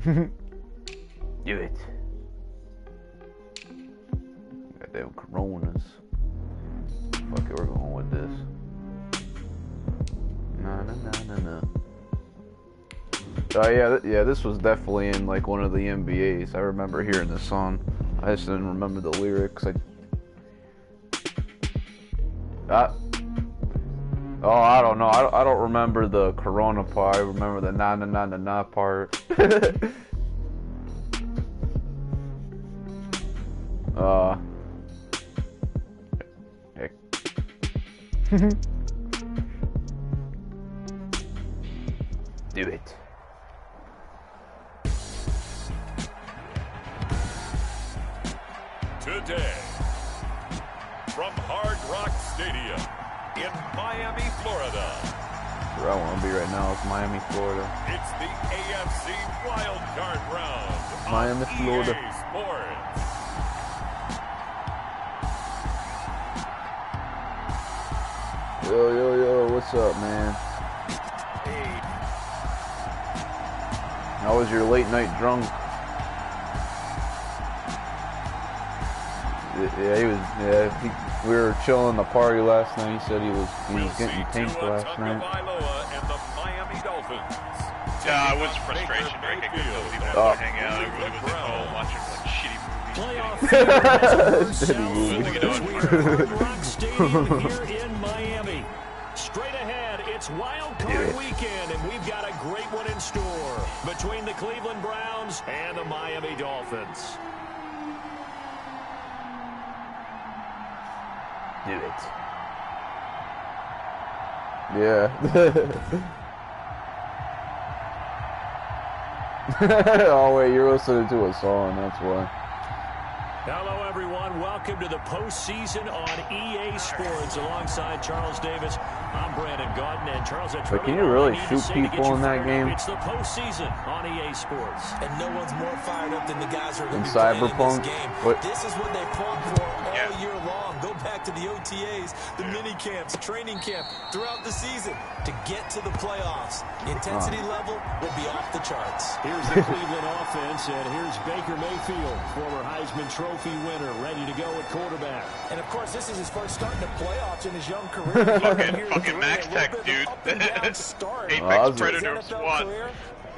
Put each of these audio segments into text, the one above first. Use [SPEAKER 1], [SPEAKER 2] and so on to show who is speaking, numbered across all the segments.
[SPEAKER 1] Do it. Goddamn Coronas. Fuck it, we're going with this. Na na na na na. Oh yeah, this was definitely in like one of the NBAs. I remember hearing this song. I just didn't remember the lyrics. Oh, I don't know. I don't remember the Corona part. I remember the na na na na na part. Heck. Do it.
[SPEAKER 2] Today, from Hard Rock Stadium in Miami, Florida.
[SPEAKER 1] Where I want to be right now is Miami, Florida.
[SPEAKER 2] It's the AFC Wild Card Round
[SPEAKER 1] Miami,
[SPEAKER 2] on
[SPEAKER 1] Florida.
[SPEAKER 2] EA Sports.
[SPEAKER 1] Yo, what's up, man? How was your late night drunk? Yeah, we were chilling the party last night. He said he was getting tanked last night.
[SPEAKER 2] And the Miami Dolphins.
[SPEAKER 3] Yeah, it was frustration, right? Because nobody wanted to hang out. Everybody was at home watching like shitty movies.
[SPEAKER 2] Hard Rock Stadium here in Miami. Straight ahead, it's Wild Card Weekend, and we've got a great one in store between the Cleveland Browns and the Miami Dolphins.
[SPEAKER 1] Do it. Yeah. Oh wait, you're listening to a song, that's why.
[SPEAKER 2] Hello, everyone. Welcome to the postseason on EA Sports. Alongside Charles Davis, I'm Brandon Gaudin, and Charles.
[SPEAKER 1] But can you really shoot people in that game?
[SPEAKER 2] It's the postseason on EA Sports,
[SPEAKER 4] and no one's more fired up than the guys who are going to be
[SPEAKER 1] Cyberpunk?
[SPEAKER 4] playing in this game.
[SPEAKER 1] What?
[SPEAKER 4] This is what they fought for all year long. Go back to the OTAs, the mini camps, training camp throughout the season to get to the playoffs. The intensity level will be off the charts.
[SPEAKER 2] Here's the Cleveland offense, and here's Baker Mayfield, former Heisman Trophy winner, ready to go at quarterback.
[SPEAKER 4] And of course, this is his first start in the playoffs in his young career.
[SPEAKER 3] fucking Max Tech, dude. Apex Predator squad.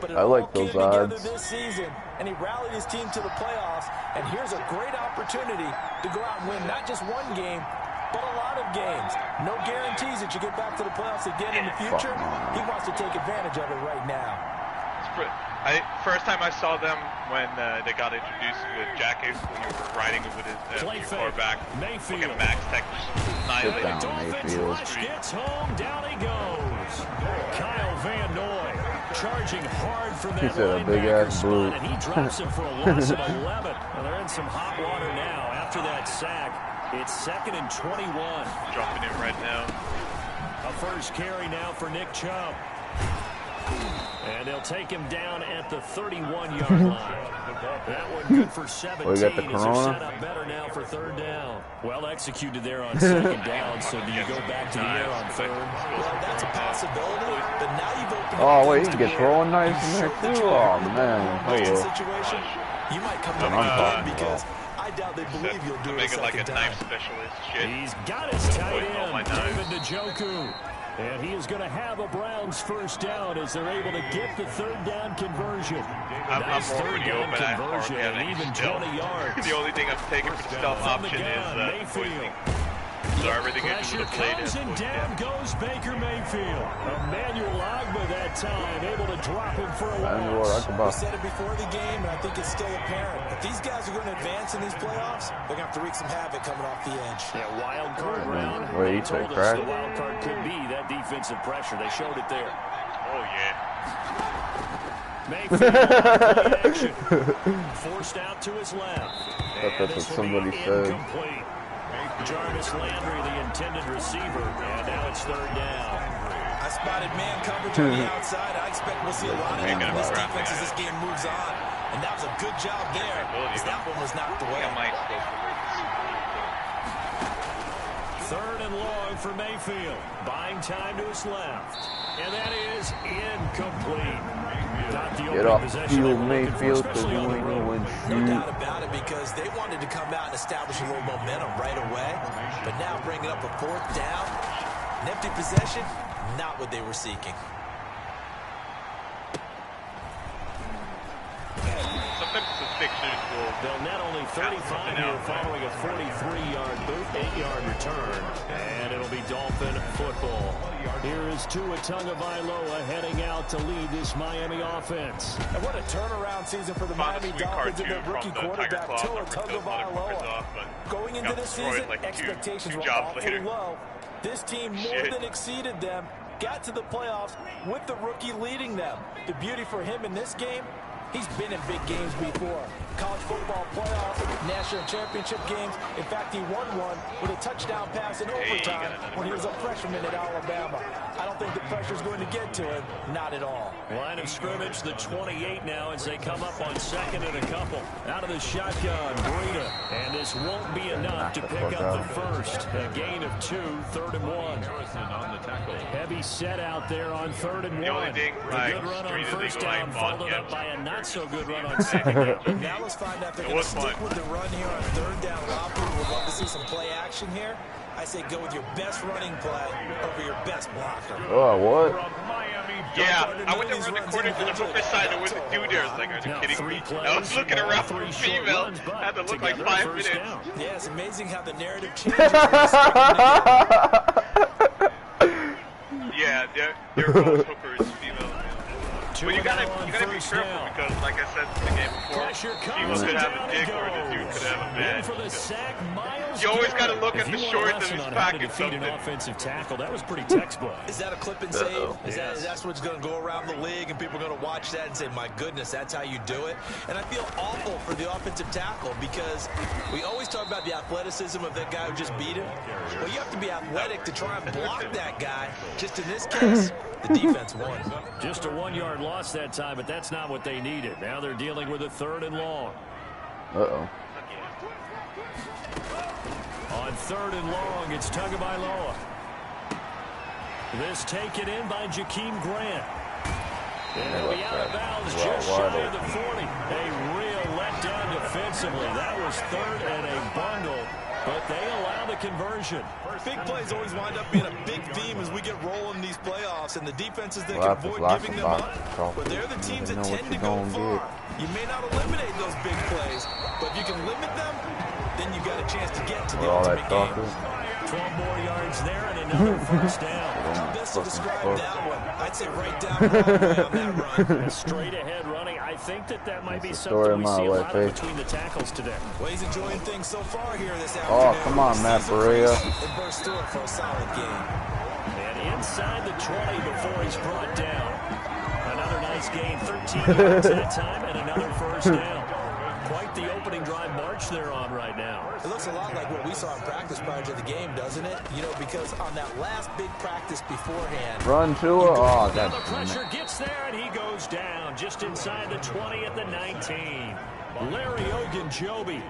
[SPEAKER 4] But
[SPEAKER 1] I like those odds.
[SPEAKER 4] This season, and he rallied his team to the playoffs. And here's a great opportunity to go out and win not just one game, but a lot of games. No guarantees that you get back to the playoffs again in the future. He wants to take advantage of it right now.
[SPEAKER 3] First time I saw them when they got introduced with Jack Ace when he was riding with his quarterback. Look at Max Tech.
[SPEAKER 2] Dolphins gets home, down he goes. Kyle Van Noy charging hard from that linebacker spot, and he drops him for a loss of 11. Well, they're in some hot water now after that sack. It's 2nd and 21.
[SPEAKER 3] Dropping it right now.
[SPEAKER 2] A first carry now for Nick Chubb. And they'll take him down at the 31-yard line. That one good for 17.
[SPEAKER 1] We got the Corona.
[SPEAKER 2] Set up better now for 3rd down. Well executed there on 2nd down. So do you go back to the air on 3rd?
[SPEAKER 4] Well, that's a possibility. But now you've opened
[SPEAKER 1] Oh wait, you can get throwing knives in there too. Oh man.
[SPEAKER 4] Situation, you might come up with because I doubt they believe you'll do it.
[SPEAKER 3] Make it like a knife specialist. Shit.
[SPEAKER 2] He's got his tight end, David Njoku. And he is going to have a Browns first down as they're able to get the 3rd down conversion. Nice
[SPEAKER 3] I'm
[SPEAKER 2] 3rd down conversion and even 20 yards.
[SPEAKER 3] The only thing I'm taking for the stealth option is poisoning. So everything
[SPEAKER 2] Pressure comes and down goes Baker Mayfield. Emmanuel Ogbah that time able to drop him for a loss.
[SPEAKER 4] We said it before the game, and I think it's still apparent. If these guys are going to advance in these playoffs, they're going to have to wreak some havoc coming off the edge.
[SPEAKER 2] Yeah, wild card round.
[SPEAKER 1] Wait,
[SPEAKER 2] They told us the wild card could be that defensive pressure. They showed it there.
[SPEAKER 3] Oh, yeah.
[SPEAKER 2] Mayfield on action. Forced out to his left.
[SPEAKER 1] That's what somebody said.
[SPEAKER 2] Incomplete. Jarvis Landry, the intended receiver, and now it's 3rd down.
[SPEAKER 4] I spotted man coverage on the outside. I expect we'll see a lot of that in this defense as this game moves on. And that was a good job there, as that one was knocked away.
[SPEAKER 2] Third and long for Mayfield. Buying time to his left. And that is incomplete.
[SPEAKER 1] Get off the field, Mayfield, because you ain't no one shoot.
[SPEAKER 4] No doubt about it, because they wanted to come out and establish a little momentum right away. But now bringing up a fourth down, an empty possession, not what they were seeking.
[SPEAKER 3] Sometimes the fixtures will...
[SPEAKER 2] They'll net only 35 here following a 43-yard boot, 8-yard return. And it'll be Dolphin football. Here is Tua Tagovailoa heading out to lead this Miami offense.
[SPEAKER 4] And what a turnaround season for the Miami Dolphins and their rookie quarterback, Tua Tagovailoa. Going into this season, expectations were awfully low. This team more than exceeded them, got to the playoffs with the rookie leading them. The beauty for him in this game, he's been in big games before. College football playoffs, national championship games. In fact, he won one with a touchdown pass in overtime when he was a freshman at Alabama. I don't think the pressure's going to get to him. Not at all.
[SPEAKER 2] Line of scrimmage, the 28 now as they come up on second and a couple. Out of the shotgun, Breida. And this won't be enough to pick up the first. A gain of 2, 3rd and 1. Heavy set out there on 3rd and 1.
[SPEAKER 3] The only thing,
[SPEAKER 2] a good run on first down, followed up by a not-so-good run on second down.
[SPEAKER 4] Now let's find out if they're going to stick with the run here on 3rd down. A lot of people would love to see some play action here. I say go with your best running play over your best blocker.
[SPEAKER 1] Oh, what?
[SPEAKER 3] Yeah, I went to run the corner to the focus side. There wasn't dude there. I was like, are you kidding me? I was looking around for a female. I had to look like 5 minutes.
[SPEAKER 4] Yeah, it's amazing how the narrative changes.
[SPEAKER 3] Yeah, they're both hookers, female. But you gotta be careful because, like I said in the game before, female could have a dick or the dude could have a man. You always gotta look at the shorts of his pocket.
[SPEAKER 2] An offensive tackle. That was pretty textbook.
[SPEAKER 4] Is that a clip and save? Is that's what's going to go around the league and people are going to watch that and say, my goodness, that's how you do it? And I feel awful for the offensive tackle because we always talk about the athleticism of that guy who just beat him. Well, you have to be athletic to try and block that guy. Just in this case, the defense won.
[SPEAKER 2] Just a 1-yard loss that time, but that's not what they needed. Now they're dealing with a 3rd and long.
[SPEAKER 1] Uh-oh.
[SPEAKER 2] On 3rd and long, it's Tagovailoa. This taken in by Jakeem Grant. And it'll be out of bounds just shy of the 40. A real letdown defensively. That was 3rd and a bundle, but they allow the conversion.
[SPEAKER 4] Big plays always wind up being a big theme as we get rolling these playoffs, and the defenses that can avoid giving them up, but they're the teams that tend to go far. You may not eliminate those big plays, but if you can limit them, then you got a chance to get to the ultimate game.
[SPEAKER 2] 12 more yards there and another first down.
[SPEAKER 4] How best to describe that one? I'd say right down Broadway on that run.
[SPEAKER 2] Straight ahead running. I think that might be something we see a lot of between the tackles today.
[SPEAKER 4] Well, he's enjoying things so far here this afternoon.
[SPEAKER 1] Oh, come on, Matt Berea.
[SPEAKER 4] It burst through it for a solid game.
[SPEAKER 2] And inside the 20 before he's brought down. Another nice gain, 13 yards that time, and another first down. Quite the opening drive march they're on right now.
[SPEAKER 4] It looks a lot like what we saw in practice prior to the game, doesn't it? You know, because on that last big practice beforehand.
[SPEAKER 1] Run to her. Oh,
[SPEAKER 2] God. The pressure gets there, and he goes down just inside the 20 at the 19. Larry Ogunjobi.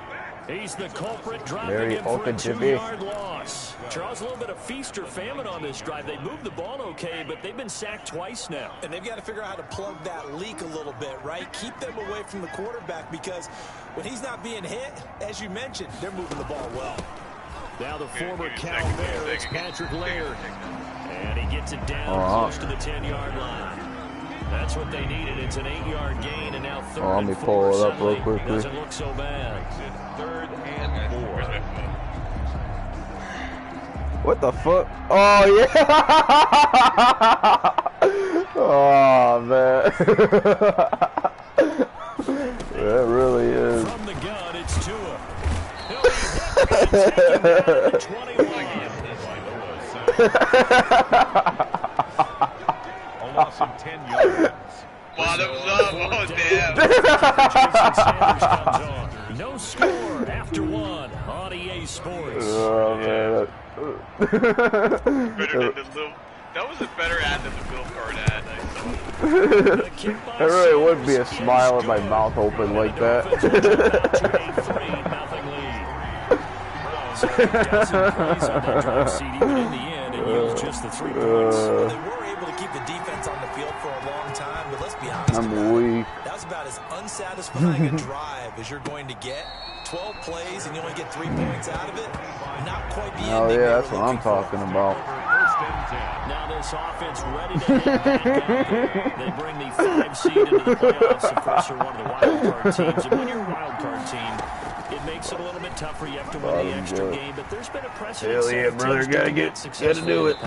[SPEAKER 2] He's the culprit, driving in for a 2-yard loss. Charles, a little bit of feast or famine on this drive. They moved the ball okay, but they've been sacked twice now.
[SPEAKER 4] And they've got to figure out how to plug that leak a little bit, right? Keep them away from the quarterback because when he's not being hit, as you mentioned, they're moving the ball well.
[SPEAKER 2] Now the former Cal Bear, it's Patrick Laird. And he gets it down close to the 10-yard line. That's what they needed. It's an 8-yard gain, and now 3rd and 4.
[SPEAKER 1] Let me pull it up real quickly.
[SPEAKER 2] Doesn't look so bad. 3rd and 4.
[SPEAKER 1] What the fuck? Oh, yeah! Oh, man. That really is.
[SPEAKER 2] From the gun, it's Tua. He'll be taken down at the 21. A loss of 10 yards.
[SPEAKER 3] Bottoms up, oh damn.
[SPEAKER 2] Jason Sanders comes on. No score after 1 on EA Sports.
[SPEAKER 1] Oh, man.
[SPEAKER 3] Better than the little, that was a better ad than the Bill Card ad I saw.
[SPEAKER 1] There really would be a smile with my mouth open like that.
[SPEAKER 2] dozen plays on that drive, CD, but in the end, it yields just the 3 points.
[SPEAKER 4] Well, they were able to keep the defense on the field for a long time, but let's be honest about it. That was about as unsatisfying a drive as you're going to get. 12 plays and you only get 3 points out of it. Not quite the ending.
[SPEAKER 1] Oh yeah, that's what I'm talking about.
[SPEAKER 2] Now this offense ready to head back out there. They bring the 5 seed into the playoffs. Of course, they're one of the wild card teams. And when you're a wild card team, it makes it a little bit tougher. You have to win the extra game, but there's been a precedent.
[SPEAKER 1] Hell yeah, brother, gotta do it.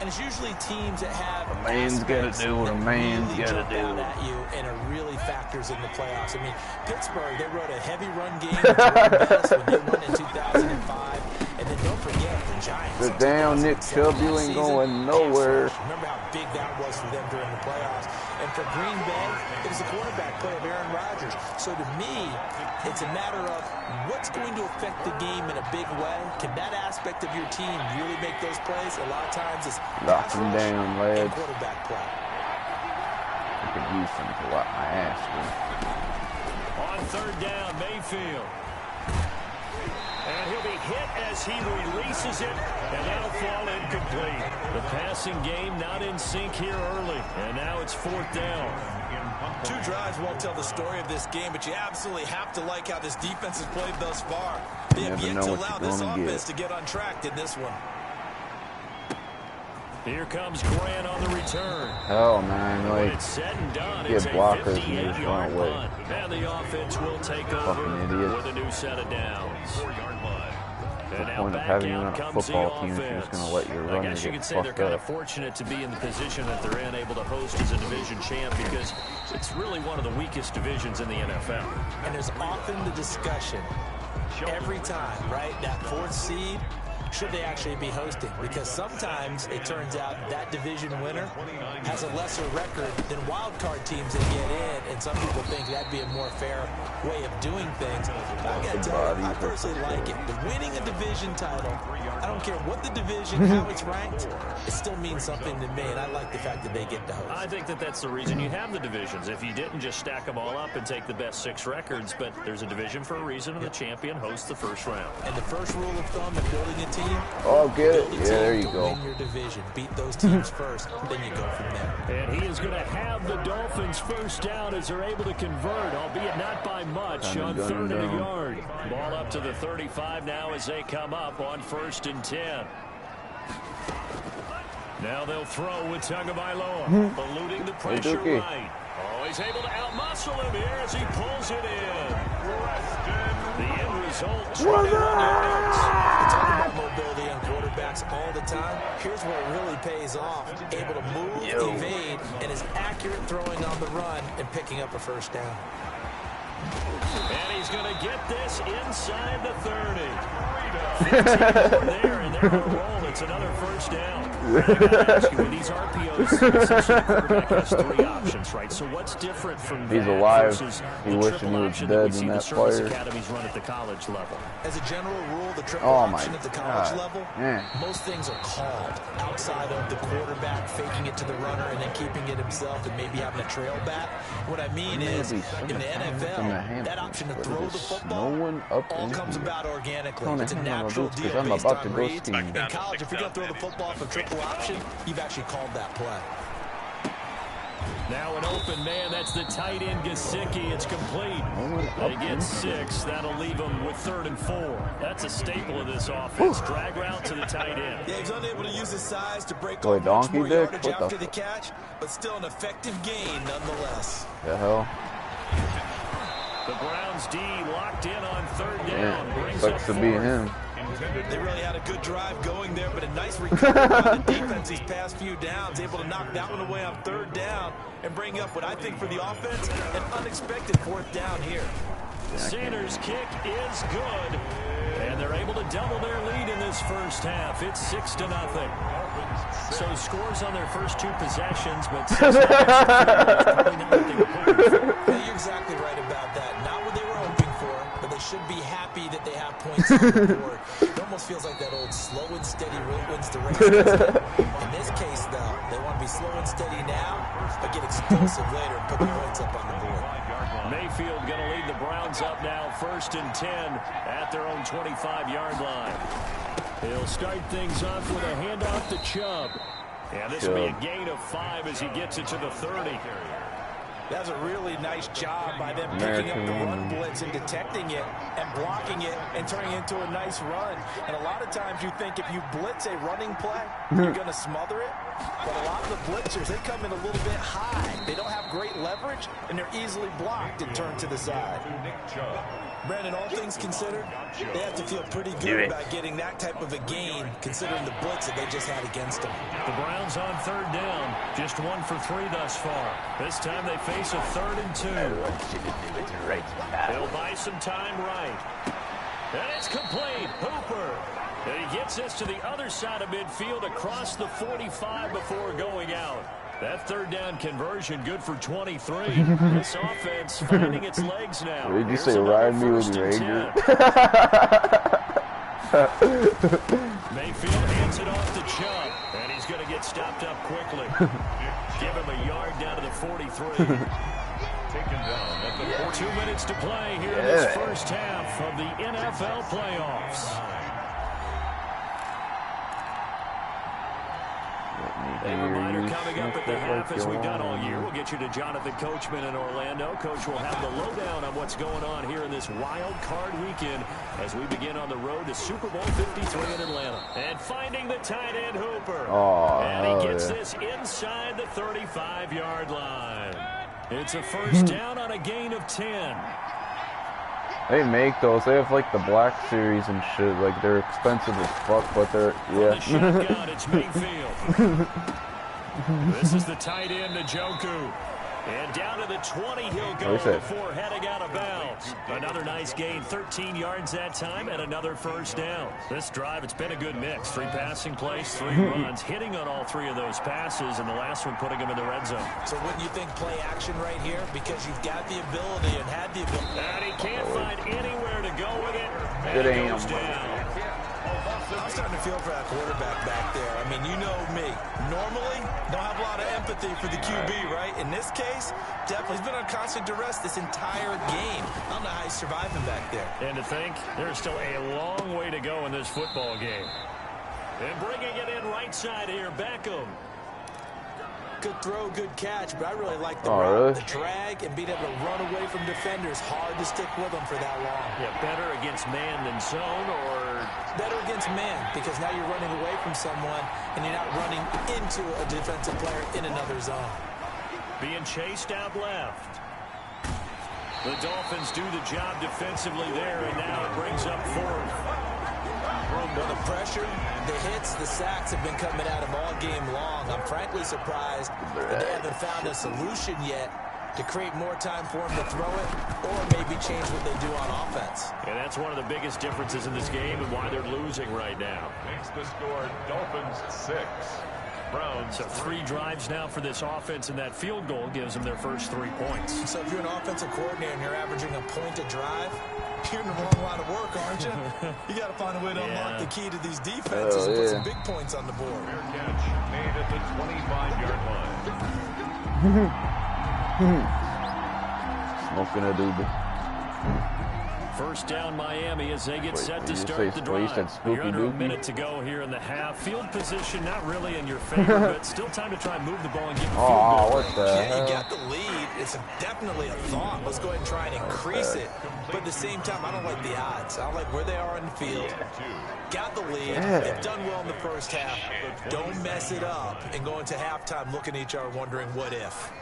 [SPEAKER 4] And it's usually teams that have
[SPEAKER 1] a man's gotta do what a man's gotta do
[SPEAKER 4] at you, and it really factors in the playoffs. I mean, Pittsburgh, they wrote a heavy run game best when they won in 2005, and then don't forget the Giants.
[SPEAKER 1] The damn Nick Chubb, you ain't going nowhere.
[SPEAKER 4] Remember how big that was for them during the playoffs. And for Green Bay, it was the quarterback play of Aaron Rodgers. So to me, it's a matter of what's going to affect the game in a big way. Can that aspect of your team really make those plays? A lot of times it's
[SPEAKER 1] locking down, lads.
[SPEAKER 4] Quarterback play.
[SPEAKER 1] I could use some to wipe my ass with.
[SPEAKER 2] On 3rd down, Mayfield. And he'll be hit as he releases it, and that'll fall incomplete. The passing game not in sync here early, and now it's 4th down.
[SPEAKER 4] 2 drives won't tell the story of this game, but you absolutely have to like how this defense has played thus far. They have yet to allow this offense to get on track in this one.
[SPEAKER 2] Here comes Grant on the return.
[SPEAKER 1] Hell, man, like,
[SPEAKER 2] it's said and done,
[SPEAKER 1] get blockers and they just run away.
[SPEAKER 2] And the offense will take over with a new set of downs.
[SPEAKER 1] The point of having you on a football team is you're just going to let your runner get fucked up.
[SPEAKER 2] I guess you could say they're kind of fortunate to be in the position that they're in, able to host as a division champ, because it's really one of the weakest divisions in the NFL.
[SPEAKER 4] And there's often the discussion every time, right, that 4th seed, should they actually be hosting? Because sometimes it turns out that division winner has a lesser record than wild card teams that get in, and some people think that'd be a more fair way of doing things. But I gotta tell you, I personally like it. The winning a division title, I don't care what the division, how it's ranked, it still means something to me, and I like the fact that they get to host.
[SPEAKER 2] I think that that's the reason you have the divisions. If you didn't, just stack them all up and take the best 6 records, but there's a division for a reason, and the champion hosts the first round.
[SPEAKER 4] And the first rule of thumb in building a team,
[SPEAKER 1] oh, get it. Yeah, there you go.
[SPEAKER 4] Win your division. Beat those teams first, then you go from there.
[SPEAKER 2] And he is going to have the Dolphins first down as they're able to convert, albeit not by much, on 3rd and a yard. Ball up to the 35 now as they come up on 1st and 10. Now they'll throw with Tagovailoa, eluding the pressure right. Oh, he's able to outmuscle him here as he pulls it in. The end result, 21 yards.
[SPEAKER 4] Talk about mobility on quarterbacks all the time. Here's where it really pays off. Able to move, evade, and is accurate throwing on the run and picking up a first down.
[SPEAKER 2] And he's going to get this inside the 30. 15 there, and they're going to roll. It's another first down. With these RPOs, essentially the quarterback has 3 options, right? So what's different from
[SPEAKER 1] he's
[SPEAKER 2] that
[SPEAKER 1] alive.
[SPEAKER 2] versus
[SPEAKER 1] he
[SPEAKER 2] the
[SPEAKER 1] wishing he was dead in that
[SPEAKER 2] service
[SPEAKER 1] fire.
[SPEAKER 2] academies run at the college level?
[SPEAKER 4] As a general rule, the triple option at the college level, most things are called outside of the quarterback faking it to the runner and then keeping it himself and maybe having a trail back. What I mean is, in the NFL, that option to throw the football all comes about organically. It's a natural deal based on reads. In college, if you're going to throw the football for triple option, you've actually called that play.
[SPEAKER 2] Now an open man, that's the tight end Gesicki. It's complete. They get 6. That'll leave them with 3rd and 4. That's a staple of this offense. Drag route to the tight end.
[SPEAKER 4] Yeah, he's unable to use his size to break off much more yardage after the catch, but still an effective gain nonetheless.
[SPEAKER 1] The hell?
[SPEAKER 2] The Browns D locked in on 3rd down.
[SPEAKER 1] Sucks to be him.
[SPEAKER 4] They really had a good drive going there, but a nice recovery by the defense these past few downs, able to knock that one away on 3rd down and bring up what I think for the offense, an unexpected 4th down here.
[SPEAKER 2] Sanders' kick is good, and they're able to double their lead in this first half. It's 6-0. So scores on their first 2 possessions, but probably not what they were hoping for.
[SPEAKER 4] Yeah, you're exactly right about that. Not what they were hoping for, but they should be happy that they have points on the board. It almost feels like that old slow and steady wins the race. In this case, though, they want to be slow and steady now, but get explosive later and put the points up on the board.
[SPEAKER 2] Mayfield going to lead the Browns up now, 1st and 10 at their own 25-yard line. He'll start things off with a handoff to Chubb. And this will be a gain of 5 as he gets it to the 30.
[SPEAKER 4] That's a really nice job by them picking up the run blitz and detecting it and blocking it and turning it into a nice run. And a lot of times you think if you blitz a running play, you're going to smother it. But a lot of the blitzers, they come in a little bit high. They don't have great leverage, and they're easily blocked and turned to the side. Brandon, all things considered, they have to feel pretty good about getting that type of a gain, considering the blitz that they just had against them.
[SPEAKER 2] The Browns on 3rd down, just 1 for 3 thus far. This time they face a 3rd and 2. They'll buy some time right. And it's complete. Hooper. And he gets this to the other side of midfield across the 45 before going out. That 3rd down conversion good for 23. This offense finding its legs now.
[SPEAKER 1] Did you say ride me with your anger?
[SPEAKER 2] Mayfield hands it off to Chubb, and he's going to get stopped up quickly. Give him a yard down to the 43. Taken down at the 2 minutes to play here in this first half of the NFL playoffs. A reminder coming up at the half, as we've done all year. We'll get you to Jonathan Coachman in Orlando. Coach will have the lowdown on what's going on here in this wild card weekend as we begin on the road to Super Bowl 53 in Atlanta. And finding the tight end Hooper. And he gets this inside the 35-yard line. It's a 1st down on a gain of 10.
[SPEAKER 1] They make those. They have like the Black Series and shit. Like they're expensive as fuck, but they're
[SPEAKER 2] The shotgun, it's Mayfield. This is the tight end, Njoku. And down to the 20 he'll go before heading out of bounds. Another nice gain, 13 yards that time, and another 1st down. This drive, it's been a good mix. 3 passing plays, 3 runs, hitting on all 3 of those passes, and the last one putting him in the red zone.
[SPEAKER 4] So wouldn't you think play action right here? Because you've got the ability and had the ability.
[SPEAKER 2] And he can't find anywhere to go with it. And
[SPEAKER 1] Good
[SPEAKER 2] it
[SPEAKER 1] aim.
[SPEAKER 2] goes down.
[SPEAKER 4] I'm starting to feel for that quarterback back there. I mean, you know me. Normally, don't have a lot of empathy for the QB, right? In this case, definitely he's been on constant duress this entire game. I don't know how he's surviving back there.
[SPEAKER 2] And to think, there's still a long way to go in this football game. And bringing it in right side here, Beckham.
[SPEAKER 4] Good throw, good catch, but I really like the route, the drag, and being able to run away from defenders. Hard to stick with them for that long.
[SPEAKER 2] Yeah, better against man than zone, or
[SPEAKER 4] better against man, because now you're running away from someone, and you're not running into a defensive player in another zone.
[SPEAKER 2] Being chased out left. The Dolphins do the job defensively there, and now it brings up 4th.
[SPEAKER 4] Well, the pressure, the hits, the sacks have been coming at him all game long. I'm frankly surprised that they haven't found a solution yet to create more time for him to throw it or maybe change what they do on offense.
[SPEAKER 2] And that's one of the biggest differences in this game and why they're losing right now.
[SPEAKER 5] Makes the score Dolphins 6. Browns.
[SPEAKER 2] So 3 drives now for this offense, and that field goal gives them their first 3 points.
[SPEAKER 4] So if you're an offensive coordinator and you're averaging a point a drive, you're in the wrong line of work, aren't you? You got to find a way to unlock the key to these defenses and put some big points on the board.
[SPEAKER 5] Fair catch made at the 25-yard line.
[SPEAKER 1] Smoking a doobie.
[SPEAKER 2] 1st down Miami as they get set to start the drive. You're under a minute to go here in the half. Field position not really in your favor, but still time to try and move the ball and get the field goal.
[SPEAKER 1] What the hell?
[SPEAKER 4] You got the lead. It's definitely a thought. Let's go ahead and try and increase it. But at the same time, I don't like the odds. I don't like where they are in the field. Got the lead. They've done well in the first half. Don't mess it up and go into halftime looking at each other wondering what if.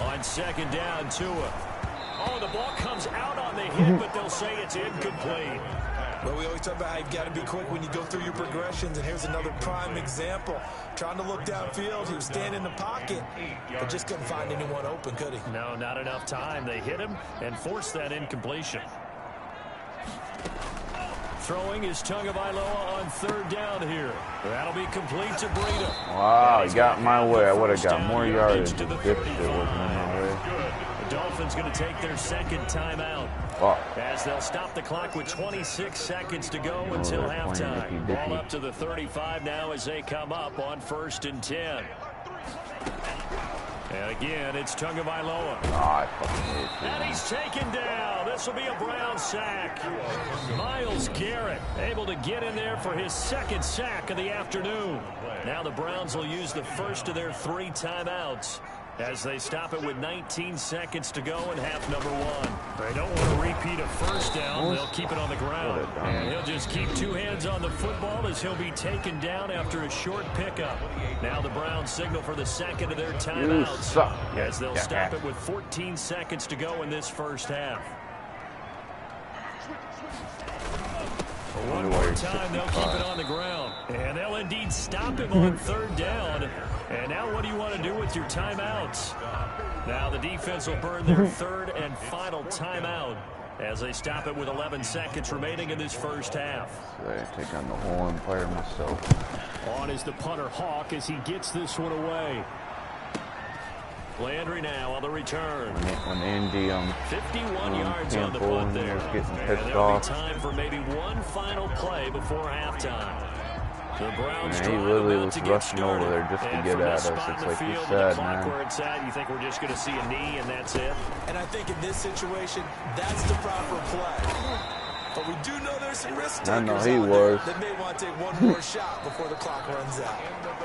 [SPEAKER 2] On 2nd down, Tua. Oh, the ball comes out on the hit, but they'll say it's incomplete.
[SPEAKER 4] Well, we always talk about how you've got to be quick when you go through your progressions, and here's another prime example. Trying to look downfield, he was standing in the pocket, but just couldn't find anyone open, could he?
[SPEAKER 2] No, not enough time. They hit him and forced that incompletion. Throwing is Tagovailoa on 3rd down here. That'll be complete to Breida.
[SPEAKER 1] Wow, he got my way. I would have got more yardage if it wasn't in my way.
[SPEAKER 2] The Dolphins going to take their 2nd timeout. As they'll stop the clock with 26 seconds to go until halftime. Ball up to the 35 now as they come up on 1st and 10. And again, it's Tagovailoa.
[SPEAKER 1] Oh, I fucking hate it.
[SPEAKER 2] And he's taken down. This will be a Brown sack. Myles Garrett able to get in there for his second sack of the afternoon. Now the Browns will use the first of their 3 timeouts as they stop it with 19 seconds to go in half number 1. They don't want to repeat a first down. They'll keep it on the ground. And he'll just keep 2 hands on the football as he'll be taken down after a short pickup. Now the Browns signal for the second of their timeouts as they'll stop it with 14 seconds to go in this first half. One more time, they'll keep it on the ground. And they'll indeed stop him on 3rd down. And now what do you want to do with your timeouts? Now the defense will burn their 3rd and final timeout as they stop it with 11 seconds remaining in this first half.
[SPEAKER 1] I take on the whole empire myself.
[SPEAKER 2] On is the punter Hawk as he gets this one away. Landry now on the return.
[SPEAKER 1] When Andy
[SPEAKER 2] 51 yards on the punt there.
[SPEAKER 1] Getting
[SPEAKER 2] And
[SPEAKER 1] pissed
[SPEAKER 2] there'll
[SPEAKER 1] off.
[SPEAKER 2] be time for maybe one final play before halftime. The Browns
[SPEAKER 1] he literally was rushing over there just to get at us. It's like you said, man.
[SPEAKER 2] Where it's at, you think we're just going to see a knee and that's it?
[SPEAKER 4] And I think in this situation, that's the proper play. But we do know there's some risk takers out there that may want to take one more shot before the clock runs out.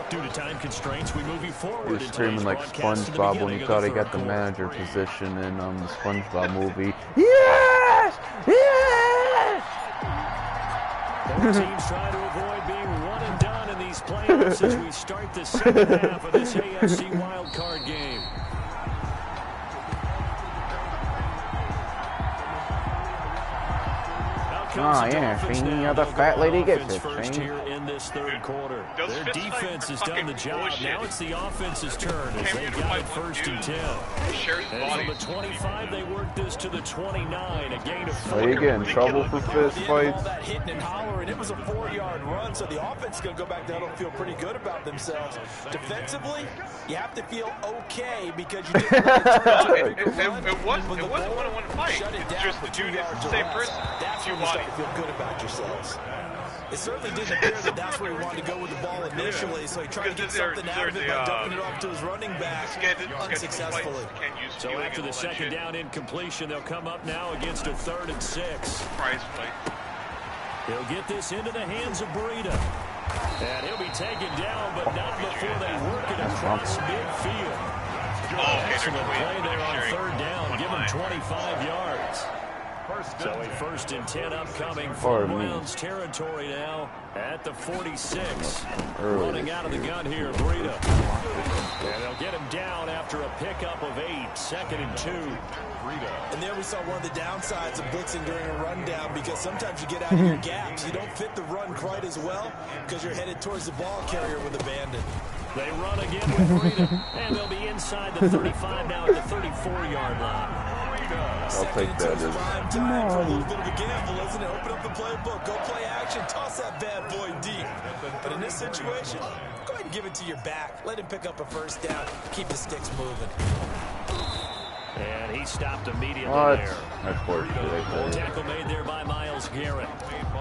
[SPEAKER 2] Due to time constraints, we move you forward.
[SPEAKER 1] He was screaming like SpongeBob when he thought he got the manager position in the SpongeBob movie. Yes! Yes!
[SPEAKER 2] Both teams try to avoid being one and done in these playoffs as we start the second half of this AFC wildcard game.
[SPEAKER 1] Oh, yeah, Feeney, the fat lady gets it,
[SPEAKER 2] first here in this 3rd quarter. Their defense has done the job. Now it's the offense's turn as they got it 1st and 10. And from the 25, they worked this to the 29, a gain of 4.
[SPEAKER 1] Are you getting in trouble for fist fights?
[SPEAKER 4] All that hitting and hollering, it was a 4-yard run, so the offense is going to go back down and feel pretty good about themselves. Defensively, you have to feel okay because you didn't really turn into a bigger run.
[SPEAKER 3] It wasn't a one-on-one fight.
[SPEAKER 4] Shut it
[SPEAKER 3] It's
[SPEAKER 4] down
[SPEAKER 3] just
[SPEAKER 4] for
[SPEAKER 3] the
[SPEAKER 4] 2
[SPEAKER 3] dude
[SPEAKER 4] yards
[SPEAKER 3] is the same person.
[SPEAKER 4] That's when you start to feel good about yourselves. It certainly didn't appear that that's where he wanted to go with the ball initially, so he tried to get something out of it by dumping it off to his running back unsuccessfully.
[SPEAKER 2] So after the second down incompletion, they'll come up now against a 3rd and 6.
[SPEAKER 3] Prize play.
[SPEAKER 2] He'll get this into the hands of Breida. And he'll be taken down, but not before they work it across midfield. Excellent play there on 3rd down. Give him 25 yards. So a 1st and 10 upcoming from Browns territory now at the 46. Running out of the gun here, Breida. And they'll get him down after a pickup of 8. 2nd and 2.
[SPEAKER 4] And there we saw one of the downsides of blitzing during a rundown because sometimes you get out of your gaps. You don't fit the run quite as well because you're headed towards the ball carrier with abandon.
[SPEAKER 2] They run again with Breida. And they'll be inside the 35 now at the 34-yard line.
[SPEAKER 1] I'll take that.
[SPEAKER 4] Prime time for a little bit of a gamble, isn't it? Open up the playbook, go play action, toss that bad boy deep. But in this situation, go ahead and give it to your back. Let him pick up a 1st down. Keep the sticks moving.
[SPEAKER 2] And he stopped immediately there.
[SPEAKER 1] That's fortunate.
[SPEAKER 2] Tackle made there by Myles Garrett.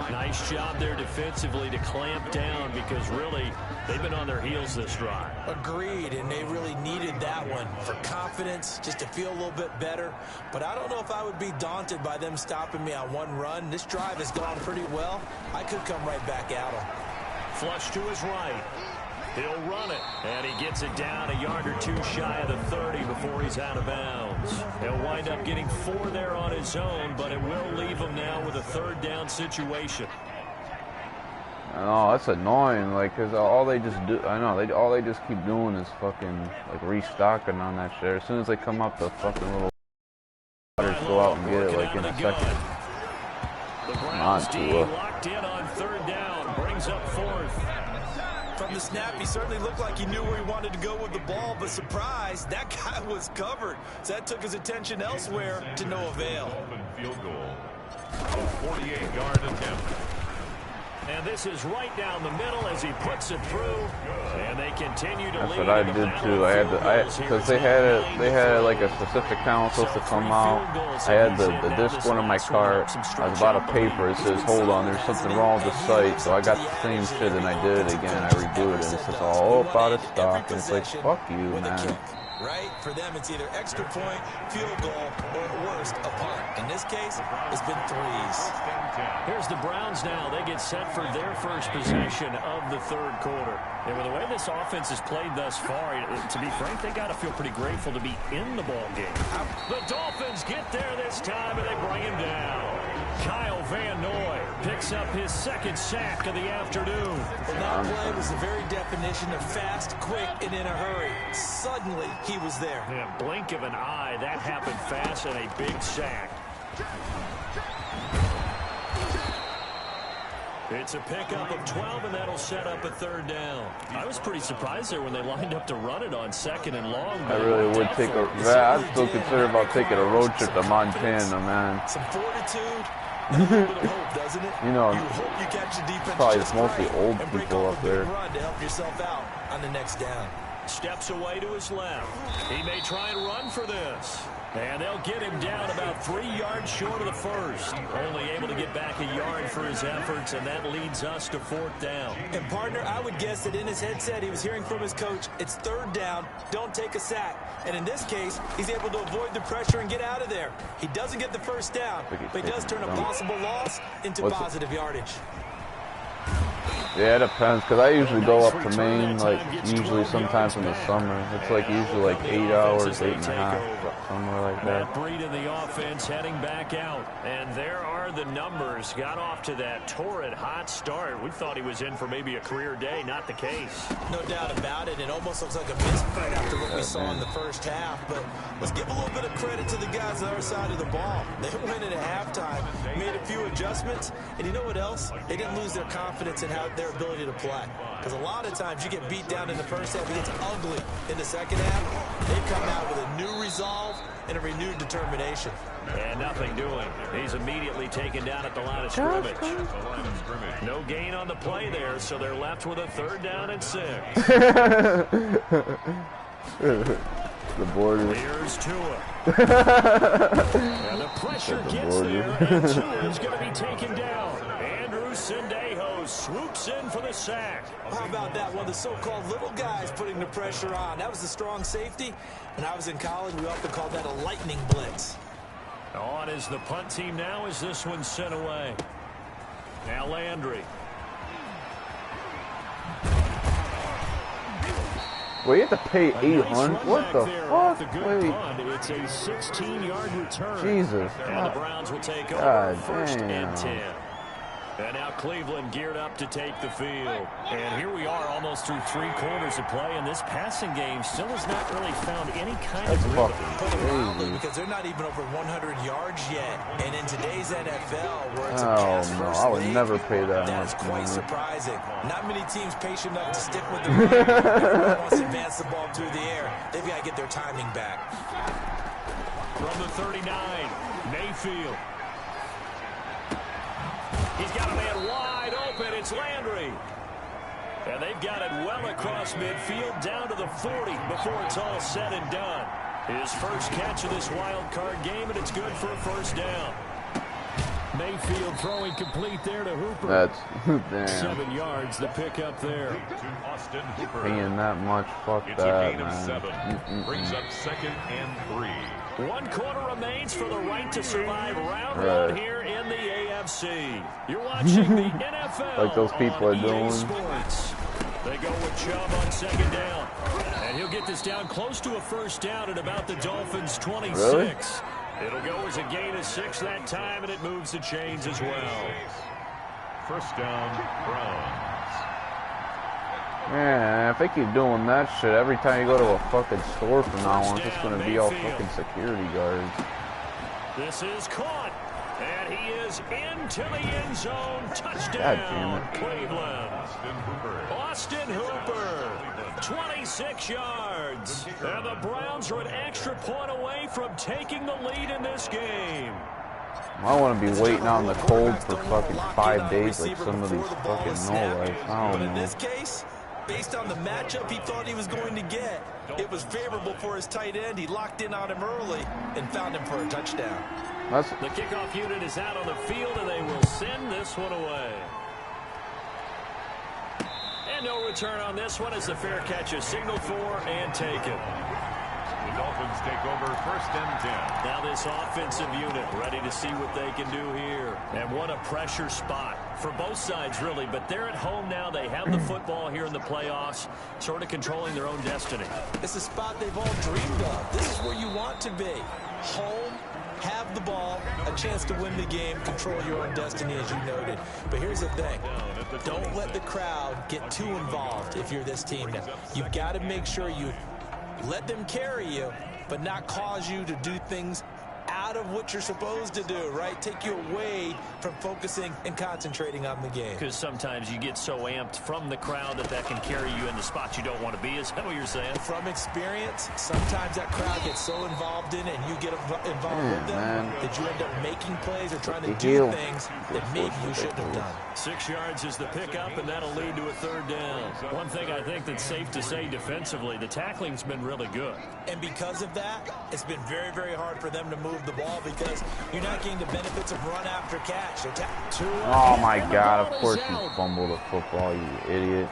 [SPEAKER 2] Nice job there defensively to clamp down because really they've been on their heels this drive.
[SPEAKER 4] Agreed, and they really needed that one for confidence, just to feel a little bit better. But I don't know if I would be daunted by them stopping me on one run. This drive has gone pretty well. I could come right back at them.
[SPEAKER 2] Flush to his right. He'll run it, and he gets it down a yard or 2 shy of the 30 before he's out of bounds. He'll wind up getting 4 there on his own, but it will leave him now with a 3rd down situation.
[SPEAKER 1] Oh, that's annoying. Like, cause all they just do, all they just keep doing is fucking like restocking on that shit. As soon as they come up, the fucking little go out and get it like in a second.
[SPEAKER 2] The Browns D locked in on 3rd down, brings up 4th.
[SPEAKER 4] From the snap, he certainly looked like he knew where he wanted to go with the ball, but surprise, that guy was covered. So that took his attention elsewhere to no avail.
[SPEAKER 5] Open field goal. A 48-yard attempt.
[SPEAKER 2] And this is right down the middle as he puts it through, and they continue to
[SPEAKER 1] That's
[SPEAKER 2] lead.
[SPEAKER 1] what I did too. I had because they had like a specific count supposed to come out. I had the disc one in my car. I was about to pay for it. It says, hold on, there's something wrong with the site. So I got the same shit and I did it again. I redo it and it says, oh, out of stock. And it's like, fuck you, man.
[SPEAKER 4] right? For them, it's either extra point, field goal, or at worst, a punt. In this case, it's been threes.
[SPEAKER 2] Here's the Browns now. They get set for their first possession of the third quarter. And with the way this offense has played thus far, to be frank, they got to feel pretty grateful to be in the ball game. The Dolphins get there this time, and they bring him down. Kyle Van Noy picks up his second sack of the afternoon.
[SPEAKER 4] Well, that play was the very definition of fast, quick, and in a hurry. Suddenly, he was there.
[SPEAKER 2] Yeah, blink of an eye, that happened fast, and a big sack. It's a pickup of 12, and that'll set up a third down. I was pretty surprised there when they lined up to run it on 2nd and long.
[SPEAKER 1] I really would take I'd still consider about taking a road trip to Montana, man.
[SPEAKER 4] Some fortitude. A little bit of hope, doesn't it?
[SPEAKER 1] You know,
[SPEAKER 4] you hope you catch the defense
[SPEAKER 1] probably
[SPEAKER 4] just
[SPEAKER 1] mostly
[SPEAKER 4] right
[SPEAKER 1] old
[SPEAKER 4] and break
[SPEAKER 1] people
[SPEAKER 4] off
[SPEAKER 1] up
[SPEAKER 4] a big
[SPEAKER 1] there.
[SPEAKER 4] Run to help yourself out on the next down.
[SPEAKER 2] Steps away to his left. He may try and run for this. And they'll get him down about 3 yards short of the first. Only able to get back a yard for his efforts, and that leads us to 4th down.
[SPEAKER 4] And, partner, I would guess that in his headset he was hearing from his coach, it's 3rd down, don't take a sack. And in this case, he's able to avoid the pressure and get out of there. He doesn't get the first down, but he does turn a possible loss into positive yardage.
[SPEAKER 1] Yeah, it depends, because I usually go up to Maine, like, usually sometimes in the summer. It's like usually like 8 hours, 8.5, somewhere like that.
[SPEAKER 2] Matt Breed in the offense heading back out. And there are the numbers. Got off to that torrid hot start. We thought he was in for maybe a career day. Not the case.
[SPEAKER 4] No doubt about it. It almost looks like a misfight after what we saw in the first half. But let's give a little bit of credit to the guys on our side of the ball. They went in at halftime, made a few adjustments. And you know what else? They didn't lose their confidence in how their ability to play. Because a lot of times you get beat down in the first half, it gets ugly in the second half. They come out with a new resolve and a renewed determination.
[SPEAKER 2] And nothing doing. He's immediately taken down at the line of scrimmage. No gain on the play there, so they're left with a 3rd down and 6.
[SPEAKER 1] The border.
[SPEAKER 2] Here's Tua. And the pressure gets there, and Tua's going to be taken down. Andrew Sendejo swoops in for the sack.
[SPEAKER 4] How about that one? The so-called little guys putting the pressure on. That was the strong safety. When I was in college, we often called that a lightning blitz.
[SPEAKER 2] On is the punt team now as this one's sent away. Now Landry.
[SPEAKER 1] Wait, you have to pay $800? What the fuck? Wait.
[SPEAKER 2] It's a 16-yard return.
[SPEAKER 1] Jesus.
[SPEAKER 2] And the Browns will take over
[SPEAKER 1] God
[SPEAKER 2] 1st
[SPEAKER 1] damn.
[SPEAKER 2] and 10. And now Cleveland geared up to take the field. And here we are almost through 3 quarters of play, and this passing game still has not really found any kind of rhythm.
[SPEAKER 1] Crazy.
[SPEAKER 4] Because they're not even over 100 yards yet. And in today's NFL, where it's a
[SPEAKER 1] Oh,
[SPEAKER 4] pass
[SPEAKER 1] no,
[SPEAKER 4] first
[SPEAKER 1] I would
[SPEAKER 4] league,
[SPEAKER 1] never pay that
[SPEAKER 4] that's
[SPEAKER 1] much
[SPEAKER 4] quite
[SPEAKER 1] money.
[SPEAKER 4] surprising. Not many teams patient enough to stick with the run. Everyone wants to advance the ball through the air. They've got to get their timing back.
[SPEAKER 2] From the 39, Mayfield. He's got a man wide open. It's Landry. And they've got it well across midfield down to the 40 before it's all said and done. His first catch of this wild card game, and it's good for a 1st down. Mayfield throwing complete there to Hooper.
[SPEAKER 1] That's, damn.
[SPEAKER 2] 7 yards, the pickup there.
[SPEAKER 1] Paying that much, fuck
[SPEAKER 5] It's
[SPEAKER 1] that,
[SPEAKER 5] a gain of 7.
[SPEAKER 1] man.
[SPEAKER 5] Brings up 2nd and 3.
[SPEAKER 2] 1 quarter remains for the right to survive round
[SPEAKER 1] Right.
[SPEAKER 2] 1 here in the AFC. You're watching the NFL
[SPEAKER 1] Like those people
[SPEAKER 2] on
[SPEAKER 1] are doing.
[SPEAKER 2] EA Sports. They go with Chubb on 2nd down. And he'll get this down close to a 1st down at about the Dolphins' 26.
[SPEAKER 1] Really?
[SPEAKER 2] It'll go as a gain of 6 that time, and it moves the chains as well.
[SPEAKER 5] 1st down, Browns.
[SPEAKER 1] Man, if they keep doing that shit every time you go to a fucking store from now on, it's just gonna be all fucking security guards.
[SPEAKER 2] This is caught, and he is into the end zone.
[SPEAKER 1] God damn
[SPEAKER 2] Touchdown,
[SPEAKER 1] it.
[SPEAKER 2] Cleveland.
[SPEAKER 5] Austin Hooper.
[SPEAKER 2] Austin Hooper, 26 yards. And the Browns are an extra point away from taking the lead in this game.
[SPEAKER 1] I want to be waiting out in the cold for fucking 5 days like some of these fucking no-life. I
[SPEAKER 4] But
[SPEAKER 1] don't
[SPEAKER 4] in
[SPEAKER 1] know.
[SPEAKER 4] this case, based on the matchup he thought he was going to get, it was favorable for his tight end. He locked in on him early and found him for a touchdown.
[SPEAKER 1] That's,
[SPEAKER 2] The kickoff unit is out on the field, and they will send this one away. And no return on this one as the fair catch is signaled for and taken.
[SPEAKER 5] The Dolphins take over 1st and 10.
[SPEAKER 2] Now this offensive unit ready to see what they can do here. And what a pressure spot for both sides, really. But they're at home now. They have the football here in the playoffs, sort of controlling their own destiny.
[SPEAKER 4] It's a spot they've all dreamed of. This is where you want to be. Home, have the ball, a chance to win the game, control your own destiny, as you noted. But here's the thing. Don't let the crowd get too involved if you're this team now. You've got to make sure you let them carry you, but not cause you to do things out of what you're supposed to do, right? Take you away from focusing and concentrating on the game.
[SPEAKER 2] Because sometimes you get so amped from the crowd that can carry you in the spots you don't want to be. Is that what you're saying?
[SPEAKER 4] From experience, sometimes that crowd gets so involved in it and you get involved with them that you end up making plays or trying to do things that maybe you shouldn't have done.
[SPEAKER 2] 6 yards is the pickup, and that'll lead to a 3rd down. One thing I think that's safe to say defensively, the tackling's been really good.
[SPEAKER 4] And because of that, it's been very, very hard for them to move the ball because you're not getting the benefits of run after catch.
[SPEAKER 1] Oh my God, of course you fumbled the football, you idiot.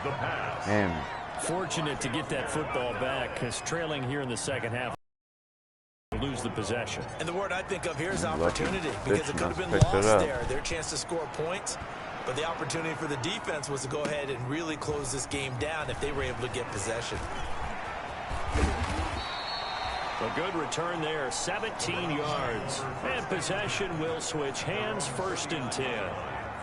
[SPEAKER 5] The pass.
[SPEAKER 1] Damn.
[SPEAKER 2] Fortunate to get that football back, because trailing here in the second half, lose the possession.
[SPEAKER 4] And the word I think of here is opportunity, because it could have been lost there. Their chance to score points, but the opportunity for the defense was to go ahead and really close this game down if they were able to get possession.
[SPEAKER 2] A good return there, 17 yards. And possession will switch hands, 1st and 10.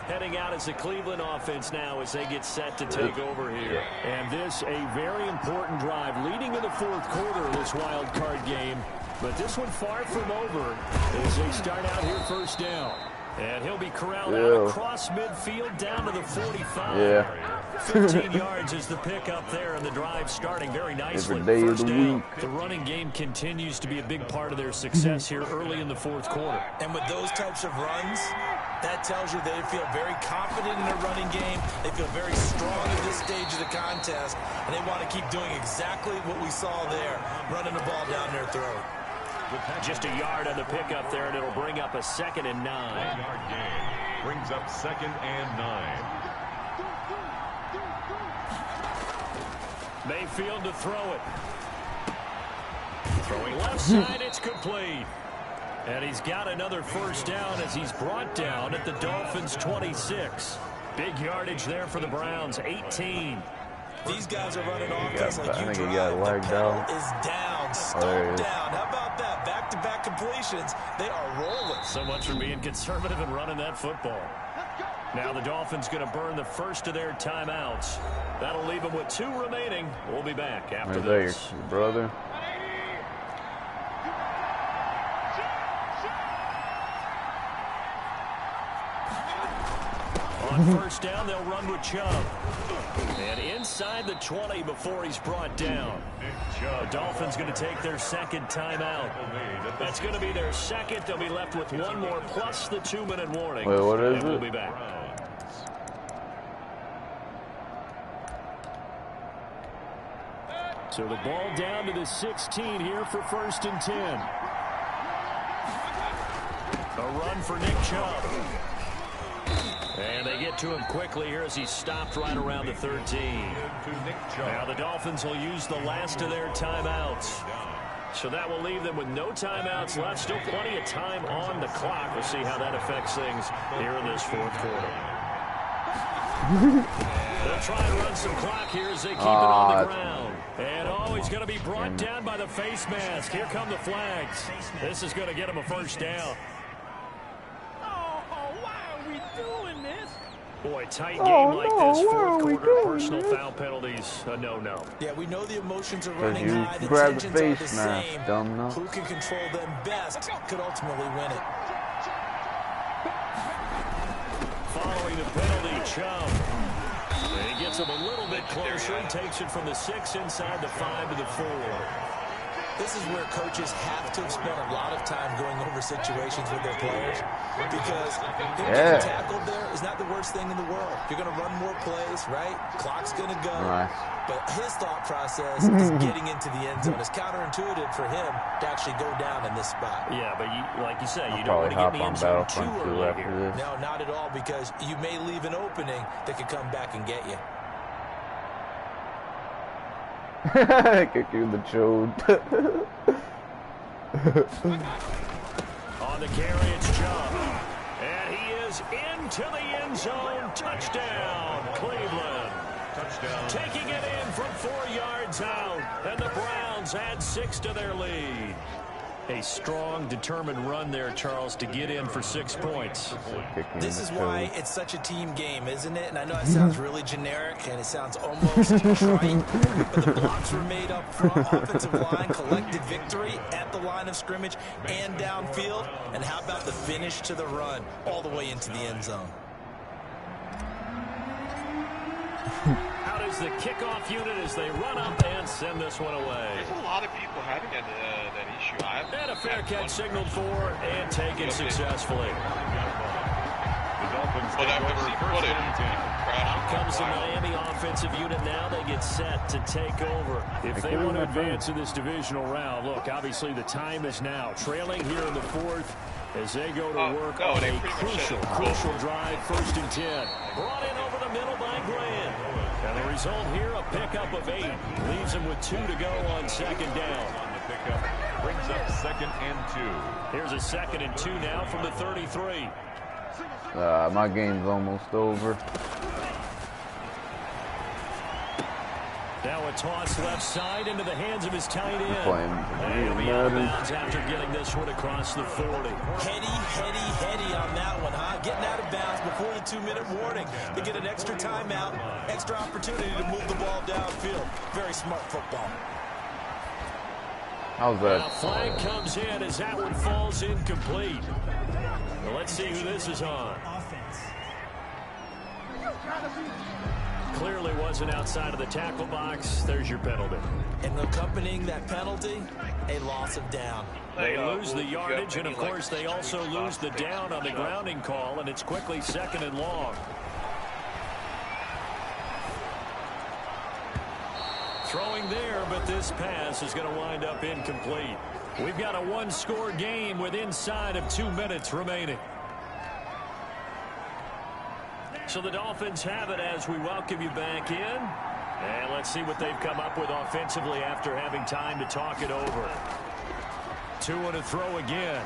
[SPEAKER 2] Heading out as the Cleveland offense now as they get set to take over here. And this a very important drive leading in the 4th quarter of this wild card game. But this one far from over as they start out here 1st down. And he'll be corralled out across midfield down to the 45. 15 yards is the pickup there, and the drive starting very nicely. First down. The running game continues to be a big part of their success here early in the 4th quarter.
[SPEAKER 4] And with those types of runs, that tells you they feel very confident in their running game. They feel very strong at this stage of the contest, and they want to keep doing exactly what we saw there, running the ball down their throat.
[SPEAKER 2] Just a yard on the pickup there, and it'll bring up a 2nd and 9.
[SPEAKER 5] 1-yard gain. Brings up 2nd and 9.
[SPEAKER 2] Mayfield to throw it. Throwing left side, it's complete. And he's got another 1st down as he's brought down at the Dolphins' 26. Big yardage there for the Browns, 18.
[SPEAKER 4] These guys are running offense like you drive.
[SPEAKER 1] The
[SPEAKER 4] pedal is down, stop down. How about that? Back-to-back completions. They are rolling.
[SPEAKER 2] So much for being conservative and running that football. Now the Dolphins going to burn the first of their timeouts. That'll leave them with 2 remaining. We'll be back after this.
[SPEAKER 1] Your brother.
[SPEAKER 2] On 1st down, they'll run with Chubb. And inside the 20 before he's brought down. The Dolphins going to take their 2nd timeout. That's going to be their 2nd. They'll be left with 1 more plus the 2-minute warning.
[SPEAKER 1] Wait, what is it?
[SPEAKER 2] We'll be back. So the ball down to the 16 here for 1st and 10. A run for Nick Chubb. And they get to him quickly here as he's stopped right around the 13. Now the Dolphins will use the last of their timeouts. So that will leave them with no timeouts left. Still plenty of time on the clock. We'll see how that affects things here in this 4th quarter. They'll try and run some clock here as they keep it on the ground. And he's going to be brought down by the face mask. Here come the flags. This is going to get him a 1st down. Boy, tight game like this, 4th quarter, personal foul penalties, a no-no.
[SPEAKER 4] Yeah, we know the emotions are running high, the
[SPEAKER 1] grab the
[SPEAKER 4] tensions are
[SPEAKER 1] face
[SPEAKER 4] the
[SPEAKER 1] mask,
[SPEAKER 4] same.
[SPEAKER 1] dumb.
[SPEAKER 4] Who can control them best could ultimately win it.
[SPEAKER 2] Following the penalty, Chubb. He gets him a little bit closer, takes it from the 6 inside the 5 to the 4.
[SPEAKER 4] This is where coaches have to have spent a lot of time going over situations with their players, because getting tackled there is not the worst thing in the world. You're going to run more plays, right? Clock's going to go.
[SPEAKER 1] Nice.
[SPEAKER 4] But his thought process is getting into the end zone. It's counterintuitive for him to actually go down in this spot.
[SPEAKER 2] Yeah, but like you said, you don't want to get in the end zone too early here.
[SPEAKER 4] No, not at all, because you may leave an opening that could come back and get you.
[SPEAKER 1] Kick you in the chode.
[SPEAKER 2] On the carry, it's Chubb. And he is into the end zone. Touchdown, Cleveland. Touchdown. Taking it in from 4 yards out. And the Browns add 6 to their lead. A strong, determined run there, Charles, to get in for 6 points.
[SPEAKER 4] This is why it's such a team game, isn't it? And I know it sounds really generic and it sounds almost trite, but the blocks were made up front. Offensive line collected victory at the line of scrimmage and downfield. And how about the finish to the run all the way into the end zone?
[SPEAKER 2] Out is the kickoff unit as they run up and send this one away.
[SPEAKER 3] There's a lot of people having that issue.
[SPEAKER 2] And a fair catch signaled for and taken successfully.
[SPEAKER 5] The Dolphins take over first and 10.
[SPEAKER 2] Out comes the Miami offensive unit now. They get set to take over. If they want to advance in this divisional round, look, obviously the time is now. Trailing here in the 4th as they go to work on a crucial drive, 1st and 10. Brought in over the middle by Graham. And the result here, a pickup of 8. Leaves him with 2 to go on 2nd down.
[SPEAKER 5] On the pickup, brings up 2nd and 2.
[SPEAKER 2] Here's a 2nd and 2 now from the 33.
[SPEAKER 1] My game's almost over.
[SPEAKER 2] Now a toss left side into the hands of his tight end.
[SPEAKER 1] Playing
[SPEAKER 2] out of bounds after getting this one across the 40.
[SPEAKER 4] Heady on that one, huh? Getting out of bounds before the 2-minute warning. They get an extra timeout, extra opportunity to move the ball downfield. Very smart football.
[SPEAKER 1] How's that?
[SPEAKER 2] Now flag comes in as that one falls incomplete. Well, let's see who this is on. Clearly wasn't outside of the tackle box. There's your penalty.
[SPEAKER 4] And accompanying that penalty, a loss of down.
[SPEAKER 2] They lose the yardage, and of course they also lose the down on the grounding call, and it's quickly 2nd and long. Throwing there, but this pass is going to wind up incomplete. We've got a 1-score game with inside of 2 minutes remaining. So the Dolphins have it as we welcome you back in. And let's see what they've come up with offensively after having time to talk it over. 2 on a throw again.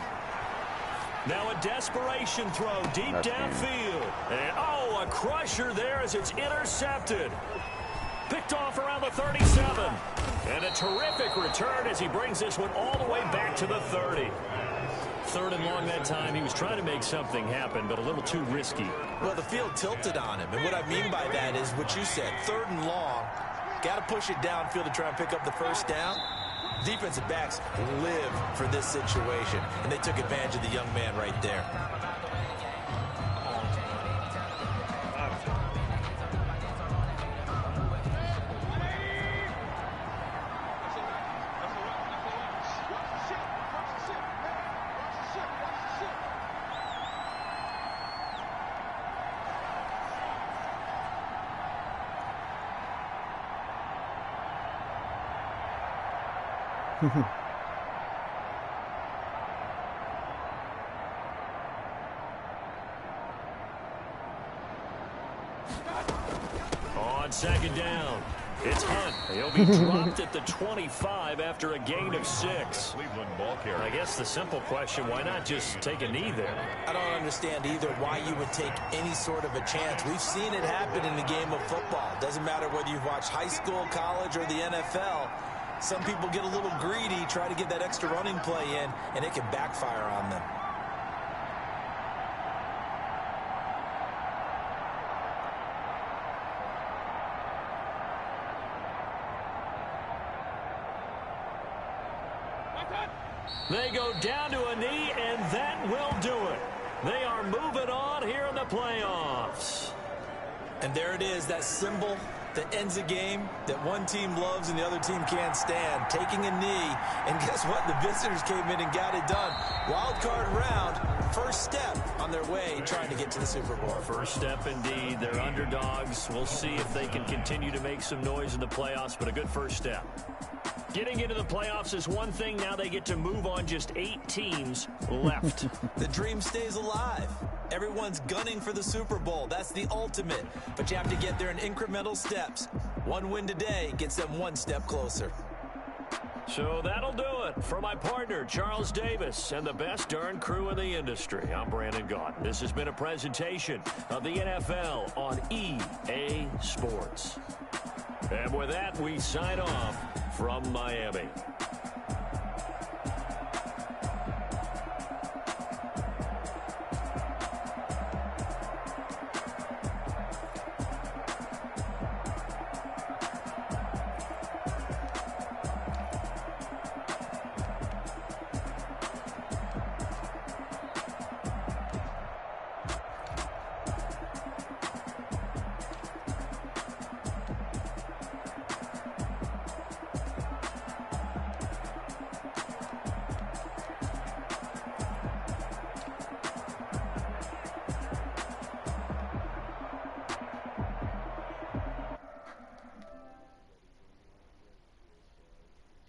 [SPEAKER 2] Now a desperation throw deep downfield. And a crusher there as it's intercepted. Picked off around the 37. And a terrific return as he brings this one all the way back to the 30. 3rd and long that time. He was trying to make something happen, but a little too risky.
[SPEAKER 4] Well, the field tilted on him. And what I mean by that is what you said. 3rd and long. Got to push it downfield to try and pick up the 1st down. Defensive backs live for this situation. And they took advantage of the young man right there.
[SPEAKER 2] On 2nd down, it's Hunt. He'll be dropped at the 25 after a gain of 6.
[SPEAKER 5] Cleveland ball carrier.
[SPEAKER 2] I guess the simple question, why not just take a knee there?
[SPEAKER 4] I don't understand either why you would take any sort of a chance. We've seen it happen in the game of football. Doesn't matter whether you've watched high school, college, or the NFL. Some people get a little greedy, try to get that extra running play in, and it can backfire on them.
[SPEAKER 2] They go down to a knee, and that will do it. They are moving on here in the playoffs.
[SPEAKER 4] And there it is, that symbol that ends a game that one team loves and the other team can't stand. Taking a knee, and guess what? The visitors came in and got it done. Wild card round, first step on their way trying to get to the Super Bowl.
[SPEAKER 2] First step indeed. They're underdogs. We'll see if they can continue to make some noise in the playoffs, but a good first step. Getting into the playoffs is one thing. Now they get to move on. Just 8 teams left.
[SPEAKER 4] The dream stays alive. Everyone's gunning for the Super Bowl. That's the ultimate. But you have to get there in incremental steps. One win today gets them one step closer.
[SPEAKER 2] So that'll do it for my partner, Charles Davis, and the best darn crew in the industry. I'm Brandon Gaudin. This has been a presentation of the NFL on EA Sports. And with that, we sign off from Miami.